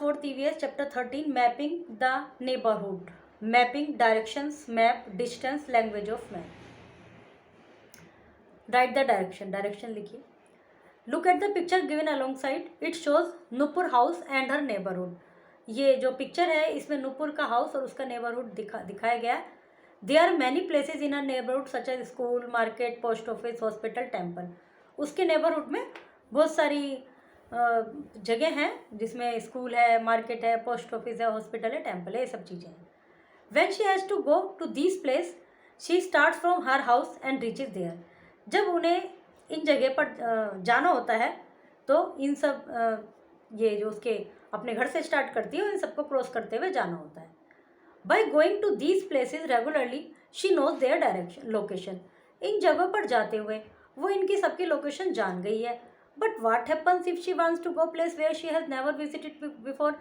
4th EVS chapter 13 mapping the neighborhood. Mapping directions, map, distance, language of map. Write the direction लिखिए. Look at the picture given alongside. It shows Nupur house and her neighborhood. ये जो picture है इसमें नूपुर का house और उसका neighbourhood दिखाया गया है. There are many places in our neighborhood such as school, market, post office, hospital, temple. उसके नेबरहुड में बहुत सारी जगह हैं जिसमें स्कूल है, मार्केट है, पोस्ट ऑफिस है, हॉस्पिटल है, टेम्पल है, ये सब चीज़ें हैं. When she has to go to these place, she starts from her house and reaches there. जब उन्हें इन जगह पर जाना होता है तो इन सब ये जो उसके अपने घर से स्टार्ट करती है इन सबको क्रॉस करते हुए जाना होता है. By going to these places regularly, she knows their direction, location. इन जगहों पर जाते हुए वो इनकी सबकी लोकेशन जान गई है. But what happens if she wants to go place where she has never visited before?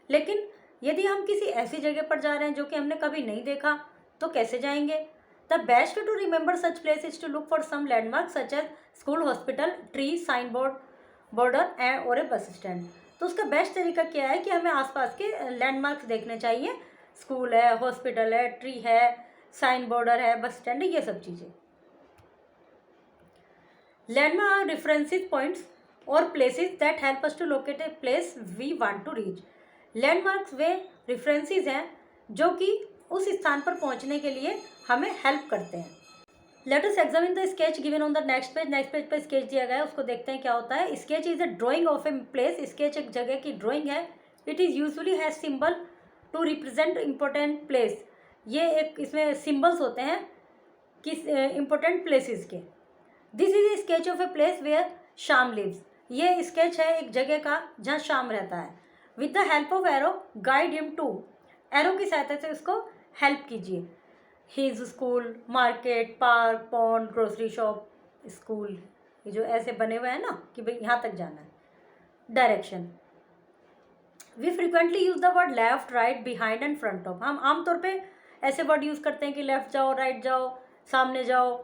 लेकिन यदि हम किसी ऐसी जगह पर जा रहे हैं जो कि हमने कभी नहीं देखा तो कैसे जाएंगे? The best way to remember such place is to look for some landmarks such as school, hospital, tree, signboard, border और a bus stand. तो उसका बेस्ट तरीका क्या है कि हमें आसपास के लैंडमार्क्स देखने चाहिए. स्कूल है, हॉस्पिटल है, ट्री है, साइन बोर्डर है, बस स्टैंड है, ये सब चीज़ें. लैंडमार्क आर रेफरेंसेस पॉइंट्स और places that help us to locate a place we want to reach. Landmarks वे रेफरेंसेस हैं जो कि उस स्थान पर पहुंचने के लिए हमें हेल्प करते हैं. Let us examine the sketch given on the next page. Next page पर स्केच दिया गया है, उसको देखते हैं क्या होता है. Sketch is a drawing of a place. Sketch एक जगह की ड्राइंग है. It is usually has symbol to represent important place. ये एक इसमें सिम्बल्स होते हैं किस इम्पोर्टेंट प्लेसेस के. This is a sketch of a place where Sham lives. ये स्केच है एक जगह का जहाँ शाम रहता है. With the help of arrow guide him to. Arrow की सहायता से उसको हेल्प कीजिए. His school, market, park, pond, grocery shop, school, ये जो ऐसे बने हुए हैं ना कि भाई यहाँ तक जाना है. Direction. We frequently use the word left, right, behind and front of. हम आमतौर पे ऐसे वर्ड यूज़ करते हैं कि लेफ्ट जाओ, राइट जाओ, सामने जाओ,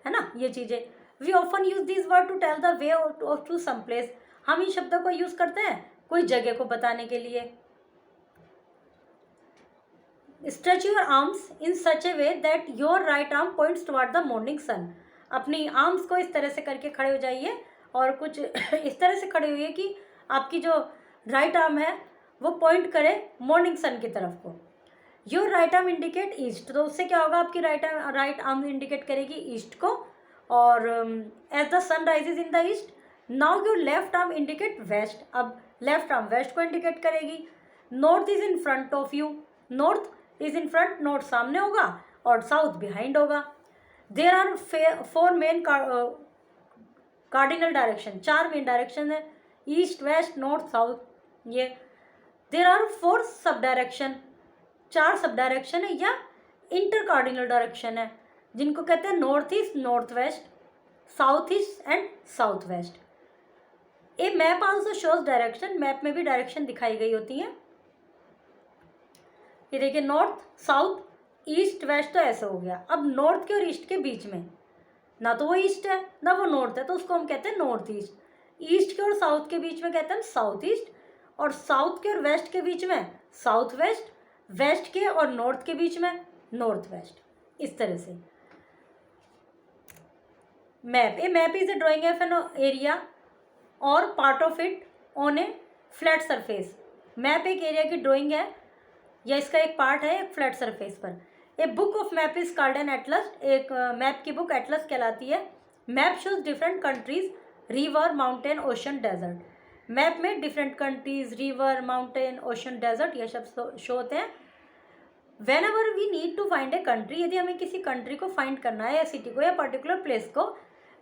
है ना, ये चीज़ें. We often use this word to tell the way to some place. हम इन शब्दों को यूज़ करते हैं कोई जगह को बताने के लिए. Stretch your arms in such a way that your right arm points toward the morning sun. अपनी आर्म्स को इस तरह से करके खड़े हो जाइए और कुछ इस तरह से खड़े हुए कि आपकी जो राइट आर्म है वो पॉइंट करे मॉर्निंग सन की तरफ को. Your right arm indicate east. तो उससे क्या होगा, आपकी राइट आर्म इंडिकेट करेगी ईस्ट को. और as the sun rises in the east. Now your left arm indicate west. अब लेफ्ट आर्म वेस्ट को इंडिकेट करेगी. North is in front of you. North is in front, north सामने होगा और south behind होगा. There are 4 main cardinal direction. 4 main direction है, east, waste, north, south. ये there are 4 sub direction. 4 सब direction है या इंटर कार्डिनल डायरेक्शन है जिनको कहते हैं north east, north west, south east and south west. A map also shows direction. Map में भी डायरेक्शन दिखाई गई होती हैं. ये देखिए नॉर्थ, साउथ, ईस्ट, वेस्ट, तो ऐसा हो गया. अब नॉर्थ के और ईस्ट के बीच में ना तो वो ईस्ट है ना वो नॉर्थ है, तो उसको हम कहते हैं नॉर्थ ईस्ट. ईस्ट के और साउथ के बीच में कहते हैं साउथ ईस्ट. और साउथ के और वेस्ट के बीच में साउथ वेस्ट. वेस्ट के और नॉर्थ के बीच में नॉर्थ वेस्ट. इस तरह से map. A map is a drawing of an area और part of it on a flat surface. Map एक एरिया की ड्राइंग है या इसका एक पार्ट है एक फ्लैट सरफेस पर. A book of map is called an atlas. एक मैप की बुक एटलस कहलाती है. Map shows different countries, river, mountain, ocean, desert. Map में different countries, river, mountain, ocean, desert ये सब शो होते हैं. Whenever we need to find a country. यदि हमें किसी कंट्री को फाइंड करना है या सिटी को या पर्टिकुलर प्लेस को,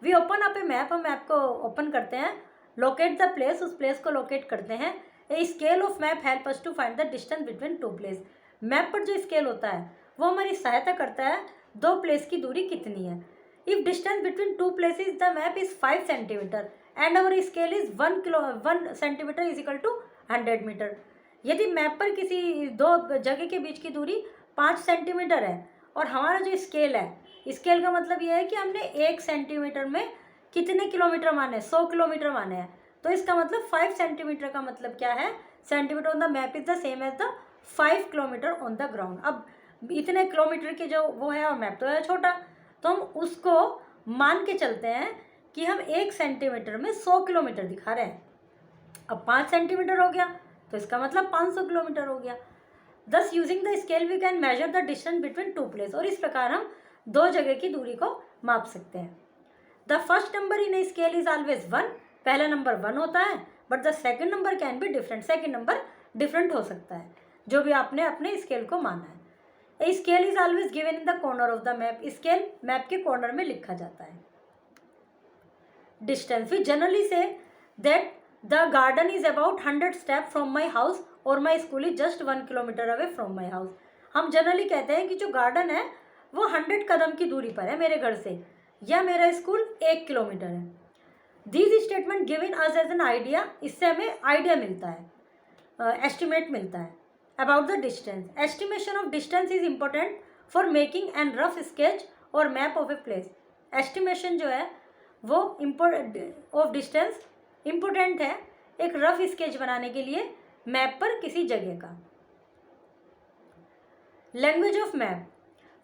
we open up a map. हम मैप को ओपन करते हैं. Locate the place. उस प्लेस को लोकेट करते हैं. A scale of map help us to find the distance between 2 place. Map पर जो स्केल होता है वो हमारी सहायता करता है 2 प्लेस की दूरी कितनी है. If distance between 2 places the map is 5 centimetre and our scale is 1 centimetre is equal to 100 metre. यदि मैप पर किसी 2 जगह के बीच की दूरी 5 सेंटीमीटर है और हमारा जो स्केल है, स्केल का मतलब यह है कि हमने 1 सेंटीमीटर में कितने किलोमीटर माने, 100 किलोमीटर माने हैं. तो इसका मतलब 5 सेंटीमीटर का मतलब क्या है, centimetre on the map is the same as the 5 kilometre on the ground. अब इतने किलोमीटर की जो वो है और मैप तो है छोटा, तो हम उसको मान के चलते हैं कि हम 1 सेंटीमीटर में 100 किलोमीटर दिखा रहे हैं। अब 5 सेंटीमीटर हो गया तो इसका मतलब 500 किलोमीटर हो गया। Thus using the scale we can measure the distance between 2 place, और इस प्रकार हम 2 जगह की दूरी को माप सकते हैं। The first number in A scale is always 1, पहला नंबर 1 होता है, but the second number can be different, second number different हो सकता है, जो भी आपने अपने स्केल को माना है। A scale is always given in the corner of the map, scale map के कॉर्नर में लिखा जाता है। Distance, we generally say that the garden is about 100 step from my house और my school is just 1 kilometre away from my house. हम generally कहते हैं कि जो गार्डन है वो 100 कदम की दूरी पर है मेरे घर से, या मेरा स्कूल 1 किलोमीटर है। These statement given us as an idea, इससे हमें आइडिया मिलता है, एस्टिमेट मिलता है about the distance. Estimation of distance is important for making an rough sketch और map of a place. Estimation जो है वो ऑफ डिस्टेंस इम्पोर्टेंट है एक रफ स्केच बनाने के लिए मैप पर किसी जगह का। Language of map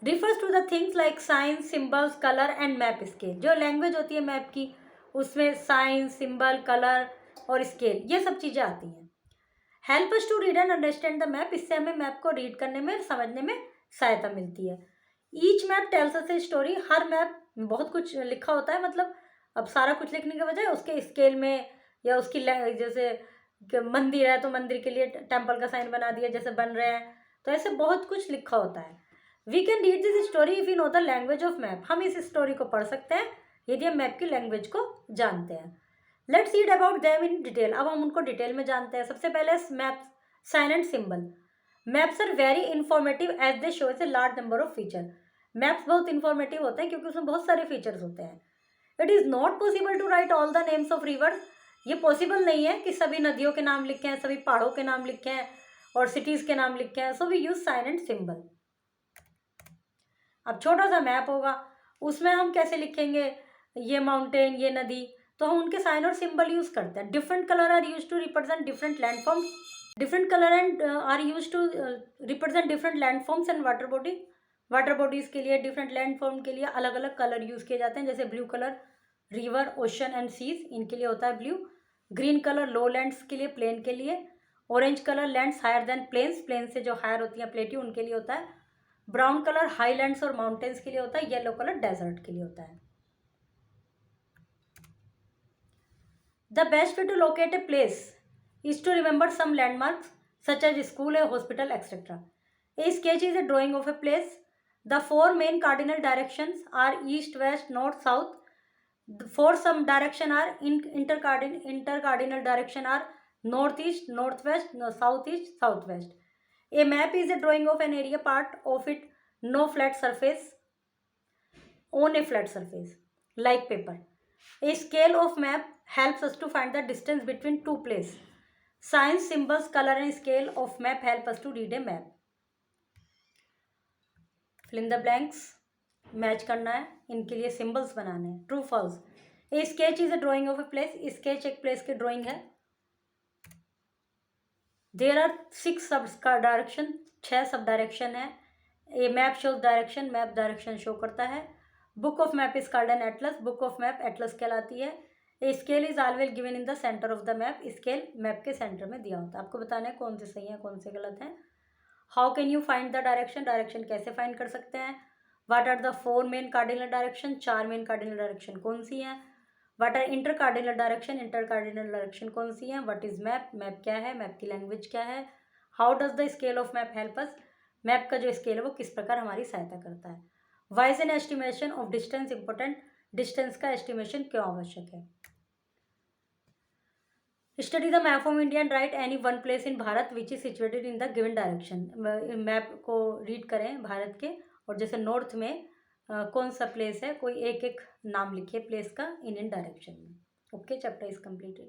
refers to the things like science, symbols, colour and map scale. जो लैंग्वेज होती है मैप की, उसमें साइंस, सिंबल, कलर और स्केल, ये सब चीज़ें आती हैं। Help us to read and understand the map, इससे हमें मैप को रीड करने में, समझने में सहायता मिलती है। Each map tells us a story, her map में बहुत कुछ लिखा होता है, मतलब अब सारा कुछ लिखने के बजाय उसके स्केल में या उसकी जैसे मंदिर है तो मंदिर के लिए टेम्पल का साइन बना दिया जैसे बन रहे हैं, तो ऐसे बहुत कुछ लिखा होता है। We can read this story if you know the language of map, हम इस स्टोरी को पढ़ सकते हैं यदि हम मैप की लैंग्वेज को जानते हैं। Let's read about them in detail, अब हम उनको डिटेल में जानते हैं। सबसे पहले map sign and symbol. Maps are very informative as they shows a large number of feature. Maps बहुत इंफॉर्मेटिव होते हैं क्योंकि उसमें बहुत सारे फीचर्स होते हैं। It is not possible to write all the names of rivers, ये पॉसिबल नहीं है कि सभी नदियों के नाम लिखे हैं, सभी पहाड़ों के नाम लिखे हैं और सिटीज़ के नाम लिखे हैं। So we use sign and symbol. अब छोटा सा मैप होगा, उसमें हम कैसे लिखेंगे ये माउंटेन, ये नदी, तो हम उनके साइन और सिंबल यूज करते हैं। Different colour are use to represent different landforms, different colour and are use to represent different landforms and water body. Water bodies के लिए, डिफरेंट लैंडफॉर्म के लिए अलग अलग कलर यूज किए जाते हैं। जैसे blue colour river, ocean and seas, इनके लिए होता है blue. Green colour low lands के लिए, प्लेन के लिए। Orange colour lands higher than plains, plain से जो हायर होती हैं प्लेट्यू, उनके लिए होता है। ब्राउन कलर हाईलैंड्स और माउंटेन्स के लिए होता है। येलो कलर डेजर्ट के लिए होता है। The best way to locate a place is to remember some landmarks such as school, a hospital, etcetera. A sketch is a drawing of a place. The 4 main cardinal directions are east, west, north, south. For some direction are intercardinal direction are northeast, northwest, southeast, southwest. A map is a drawing of an area, part of it no flat surface, on a flat surface like paper. A scale of map helps us to find the distance between two places. Signs, symbols, color and scale of map help us to read a map. Fill in the blanks, match करना है, इनके लिए symbols बनाने हैं। True false. A sketch is a drawing of a place, sketch एक place की drawing है। There are 6 sub direction, 6 sub direction है। A map shows direction, map direction show करता है। Book of map is called an atlas, book of map atlas कहलाती है। A scale is always given in the centre of the map, scale map के centre में दिया होता है। आपको बताना है कौन से सही है कौन से गलत हैं। How can you find the direction, direction कैसे फाइंड कर सकते हैं। What are the 4 main cardinal direction, 4 main cardinal direction कौन सी हैं। What are intercardinal direction, intercardinal direction कौन सी हैं। व्हाट इज मैप, मैप क्या है, मैप की लैंग्वेज क्या है। How does the scale of map help us, map का जो स्केल है वो किस प्रकार हमारी सहायता करता है। Why is an estimation of distance important, distance का एस्टिमेशन क्यों आवश्यक है। Study the map of India and right any one place in Bharat which is situated in the given direction. Map को रीड करें भारत के, और जैसे नॉर्थ में कौन सा प्लेस है, कोई एक एक नाम लिखिए प्लेस का इंडियन डायरेक्शन में। Okay, chapter is completed.